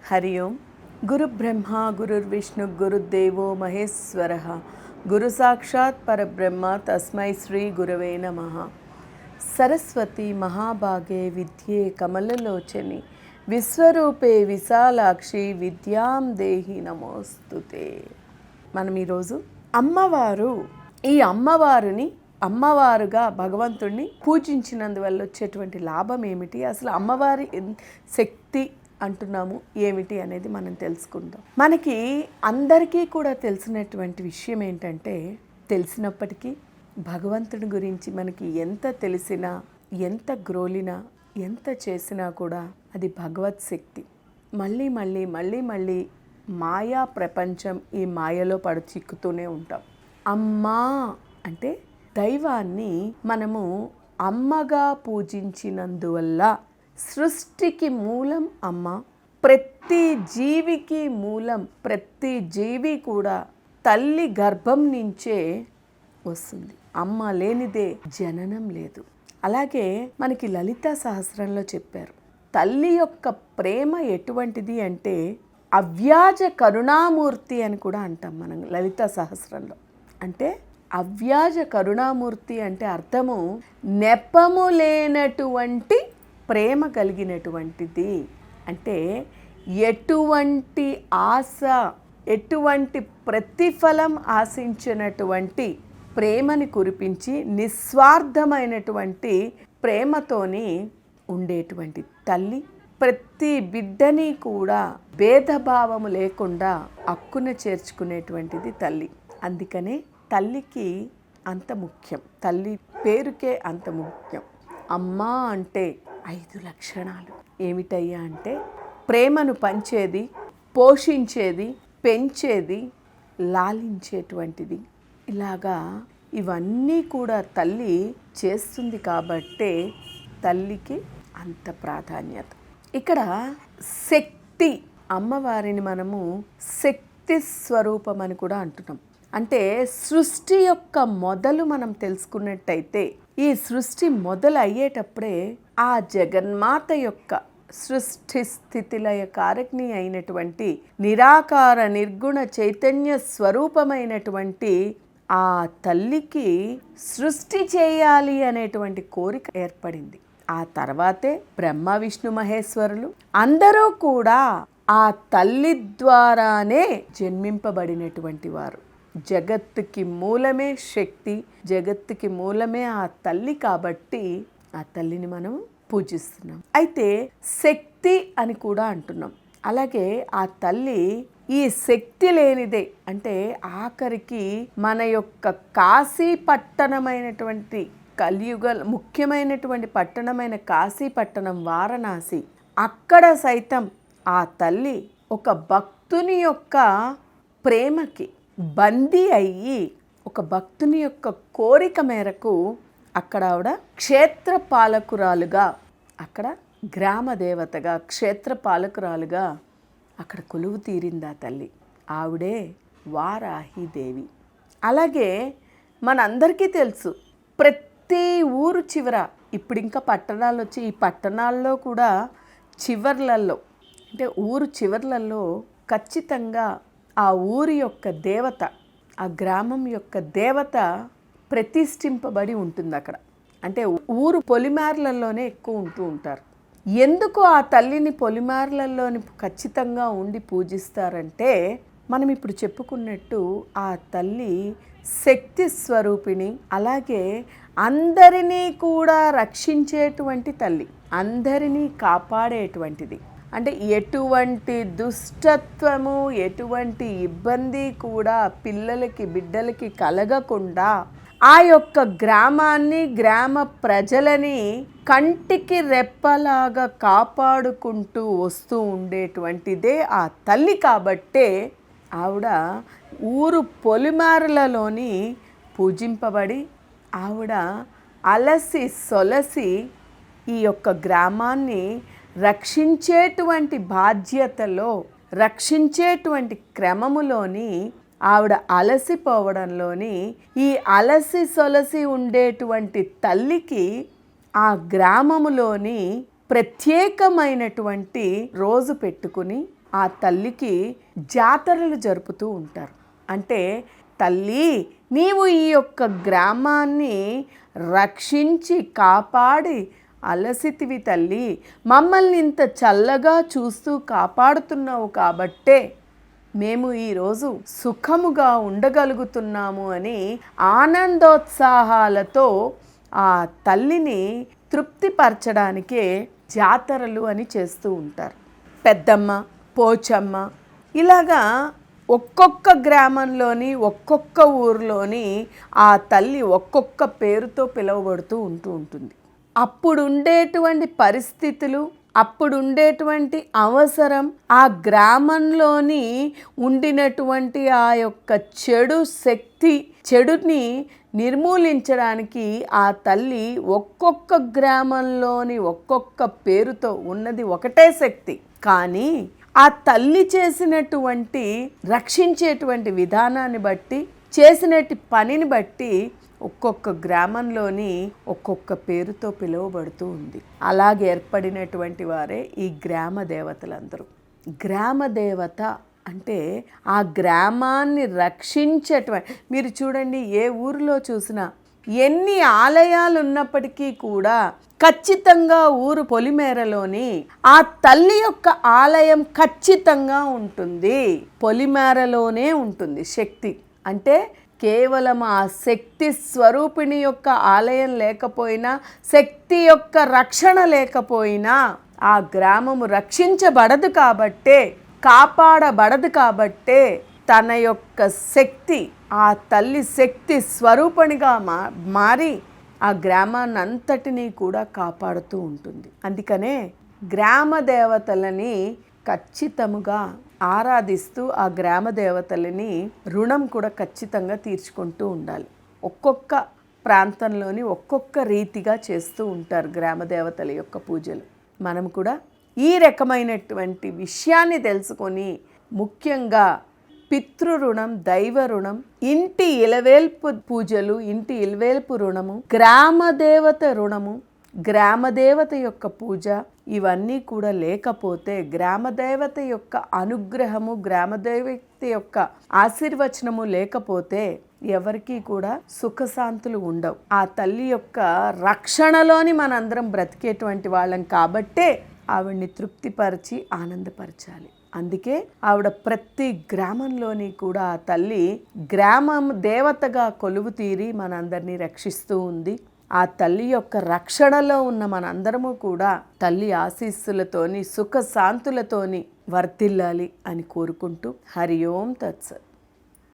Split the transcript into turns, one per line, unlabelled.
हरि ओम। गुरु ब्रह्मा गुरुर्विष्णु गुरुदेवो महेश्वरः गुरु साक्षात् परब्रह्म तस्मै श्री गुरवे नमः। सरस्वती महाभागे विद्ये कमललोचने विश्वरूपे विशालाक्षि विद्यां देहि नमोस्तुते। మనం ఈరోజు అమ్మవారుగా భగవంతుడిని పూజించినందువల్ల వచ్చేటువంటి లాభం ఏమిటి, అసలు అమ్మవారి శక్తి అంటున్నాము ఏమిటి అనేది మనం తెలుసుకుందాం. మనకి అందరికీ కూడా తెలిసినటువంటి విషయం ఏంటంటే, తెలిసినప్పటికీ భగవంతుడి గురించి మనకి ఎంత తెలిసినా, ఎంత గ్రోలినా, ఎంత చేసినా కూడా అది భగవత్ శక్తి. మళ్ళీ మళ్ళీ మళ్ళీ మళ్ళీ మాయా ప్రపంచం, ఈ మాయలో చిక్కుతూనే ఉంటాం. అమ్మా అంటే దైవాన్ని మనము అమ్మగా పూజించినందువల్ల సృష్టికి మూలం అమ్మ, ప్రతి జీవికి మూలం. ప్రతి జీవి కూడా తల్లి గర్భం నుంచే వస్తుంది. అమ్మ లేనిదే జననం లేదు. అలాగే మనకి లలితా సహస్రంలో చెప్పారు, తల్లి యొక్క ప్రేమ ఎటువంటిది అంటే అవ్యాజ కరుణామూర్తి అని కూడా అంటాం మనం లలితా సహస్రంలో. అంటే అవ్యాజ కరుణామూర్తి అంటే అర్థము నెపము లేనటువంటి ప్రేమ కలిగినటువంటిది. అంటే ఎటువంటి ఆశ, ఎటువంటి ప్రతిఫలం ఆశించినటువంటి ప్రేమని కురిపించి నిస్వార్థమైనటువంటి ప్రేమతోని ఉండేటువంటి తల్లి ప్రతి బిడ్డని కూడా భేదభావము లేకుండా అక్కున చేర్చుకునేటువంటిది తల్లి. అందుకనే తల్లికి అంత ముఖ్యం, తల్లి పేరుకే అంత ముఖ్యం. అమ్మ అంటే 5 లక్షణాలు ఏమిటయ్యా అంటే ప్రేమను పంచేది, పోషించేది, పెంచేది, లాలించేటువంటిది. ఇలాగా ఇవన్నీ కూడా తల్లి చేస్తుంది కాబట్టే తల్లికి అంత ప్రాధాన్యత. ఇక్కడ శక్తి, అమ్మవారిని మనము శక్తి స్వరూపం అని కూడా అంటున్నాం. అంటే సృష్టి యొక్క మొదలు మనం తెలుసుకున్నట్టయితే, ఈ సృష్టి మొదలు అయ్యేటప్పుడే ఆ జగన్మాత యొక్క సృష్టి స్థితిలయ కారకుని అయినటువంటి నిరాకార నిర్గుణ చైతన్య స్వరూపమైనటువంటి ఆ తల్లికి సృష్టి చేయాలి అనేటువంటి కోరిక ఏర్పడింది. ఆ తర్వాతే బ్రహ్మ విష్ణు మహేశ్వరులు అందరూ కూడా ఆ తల్లి ద్వారానే జన్మింపబడినటువంటి వారు. జగత్తుకి మూలమే శక్తి, జగత్తుకి మూలమే ఆ తల్లి కాబట్టి ఆ తల్లిని మనం పూజిస్తున్నాం. అయితే శక్తి అని కూడా అంటున్నాం. అలాగే ఆ తల్లి ఈ శక్తి లేనిదే, అంటే ఆఖరికి మన యొక్క కాశీ పట్టణమైనటువంటి కలియుగ ముఖ్యమైనటువంటి పట్టణమైన కాశీ పట్టణం వారణాసి, అక్కడ సైతం ఆ తల్లి ఒక భక్తుని యొక్క ప్రేమకి బందీ అయ్యి, ఒక భక్తుని యొక్క కోరిక మేరకు అక్కడ ఆవిడ క్షేత్ర పాలకురాలుగా, అక్కడ గ్రామ దేవతగా, క్షేత్ర పాలకురాలుగా అక్కడ కొలువు తీరింది ఆ తల్లి. ఆవిడే వారాహిదేవి. అలాగే మనందరికీ తెలుసు, ప్రతి ఊరు చివర, ఇప్పుడు ఇంకా పట్టణాలు వచ్చి, ఈ పట్టణాల్లో కూడా చివర్లలో, అంటే ఊరు చివర్లలో ఖచ్చితంగా ఆ ఊరి యొక్క దేవత, ఆ గ్రామం యొక్క దేవత ప్రతిష్ఠింపబడి ఉంటుంది అక్కడ. అంటే ఊరు పొలిమేరలలోనే ఎక్కువ ఉంటూ ఉంటారు. ఎందుకు ఆ తల్లిని పొలిమేరలలోని ఖచ్చితంగా ఉండి పూజిస్తారంటే, మనం ఇప్పుడు చెప్పుకున్నట్టు ఆ తల్లి శక్తి స్వరూపిణి. అలాగే అందరినీ కూడా రక్షించేటువంటి తల్లి, అందరినీ కాపాడేటువంటిది. అంటే ఎటువంటి దుష్టత్వము, ఎటువంటి ఇబ్బంది కూడా పిల్లలకి, బిడ్డలకి కలగకుండా ఆ యొక్క గ్రామాన్ని, గ్రామ ప్రజలని కంటికి రెప్పలాగా కాపాడుకుంటూ వస్తూ ఉండేటువంటిదే ఆ తల్లి. కాబట్టే ఆవిడ ఊరు పొలిమారులలోని పూజింపబడి, ఆవిడ అలసి సొలసి ఈ యొక్క గ్రామాన్ని రక్షించేటువంటి బాధ్యతలో, రక్షించేటువంటి క్రమములోని ఆవిడ అలసిపోవడంలోని, ఈ అలసి సొలసి ఉండేటువంటి తల్లికి ఆ గ్రామములోని ప్రత్యేకమైనటువంటి రోజు పెట్టుకుని ఆ తల్లికి జాతరలు జరుపుతూ ఉంటారు. అంటే తల్లి, నీవు ఈ యొక్క గ్రామాన్ని రక్షించి కాపాడి అలసితివి తల్లి, మమ్మల్ని ఇంత చల్లగా చూస్తూ కాపాడుతున్నావు కాబట్టే మేము ఈరోజు సుఖముగా ఉండగలుగుతున్నాము అని ఆనందోత్సాహాలతో ఆ తల్లిని తృప్తిపరచడానికే జాతరలు అని చేస్తూ ఉంటారు. పెద్దమ్మ, పోచమ్మ, ఇలాగా ఒక్కొక్క గ్రామంలోని ఒక్కొక్క ఊరిలోని ఆ తల్లి ఒక్కొక్క పేరుతో పిలువబడుతూ ఉంటుంది. అప్పుడు ఉండేటువంటి పరిస్థితులు, అప్పుడు ఉండేటువంటి అవసరం, ఆ గ్రామంలోని ఉండినటువంటి ఆ యొక్క చెడు శక్తి, చెడుని నిర్మూలించడానికి ఆ తల్లి ఒక్కొక్క గ్రామంలోని ఒక్కొక్క పేరుతో ఉన్నది ఒకటే శక్తి. కానీ ఆ తల్లి చేసినటువంటి రక్షించేటువంటి విధానాన్ని బట్టి, చేసినటువంటి పనిని బట్టి ఒక్కొక్క గ్రామంలోని ఒక్కొక్క పేరుతో పిలువబడుతూ ఉంది. అలాగే ఏర్పడినటువంటి వారే ఈ గ్రామ దేవతలందరూ. గ్రామ దేవత అంటే ఆ గ్రామాన్ని రక్షించేటువంటి, మీరు చూడండి, ఏ ఊరిలో చూసినా ఎన్ని ఆలయాలు ఉన్నప్పటికీ కూడా ఖచ్చితంగా ఊరు పొలిమేరలోని ఆ తల్లి యొక్క ఆలయం ఖచ్చితంగా ఉంటుంది. పొలిమేరలోనే ఉంటుంది శక్తి. అంటే కేవలం ఆ శక్తి స్వరూపిణి యొక్క ఆలయం లేకపోయినా, శక్తి యొక్క రక్షణ లేకపోయినా ఆ గ్రామము రక్షించబడదు కాబట్టే, కాపాడబడదు కాబట్టే తన యొక్క శక్తి, ఆ తల్లి శక్తి స్వరూపిణిగా మారి ఆ గ్రామాన్ని అంతటినీ కూడా కాపాడుతూ ఉంటుంది. అందుకనే గ్రామ దేవతలని ఖచ్చితముగా ఆరాధిస్తూ ఆ గ్రామ దేవతలని రుణం కూడా ఖచ్చితంగా తీర్చుకుంటూ ఉండాలి. ఒక్కొక్క ప్రాంతంలోని ఒక్కొక్క రీతిగా చేస్తూ ఉంటారు గ్రామ దేవతల యొక్క పూజలు. మనం కూడా ఈ రకమైనటువంటి విషయాన్ని తెలుసుకొని, ముఖ్యంగా పితృ రుణం, దైవ రుణం, ఇంటి ఇలవేల్పు పూజలు, ఇంటి ఇలవేల్పు రుణము, గ్రామదేవత రుణము, గ్రామదేవత యొక్క పూజ, ఇవన్నీ కూడా లేకపోతే, గ్రామదేవత యొక్క అనుగ్రహము, గ్రామదేవత యొక్క ఆశీర్వచనము లేకపోతే ఎవరికీ కూడా సుఖశాంతులు ఉండవు. ఆ తల్లి యొక్క రక్షణలోని మనందరం బ్రతికేటువంటి వాళ్ళం కాబట్టే ఆవిడ్ని తృప్తిపరిచి ఆనందపరచాలి. అందుకే ఆవిడ ప్రతి గ్రామంలోని కూడా ఆ తల్లి గ్రామం దేవతగా కొలువు తీరి మనందరినీ రక్షిస్తూ ఉంది. ఆ తల్లి యొక్క రక్షణలో ఉన్న మనందరము కూడా తల్లి ఆశీస్సులతోని, సుఖశాంతులతోని వర్ధిల్లాలి అని కోరుకుంటూ, హరి ఓం తత్సత్.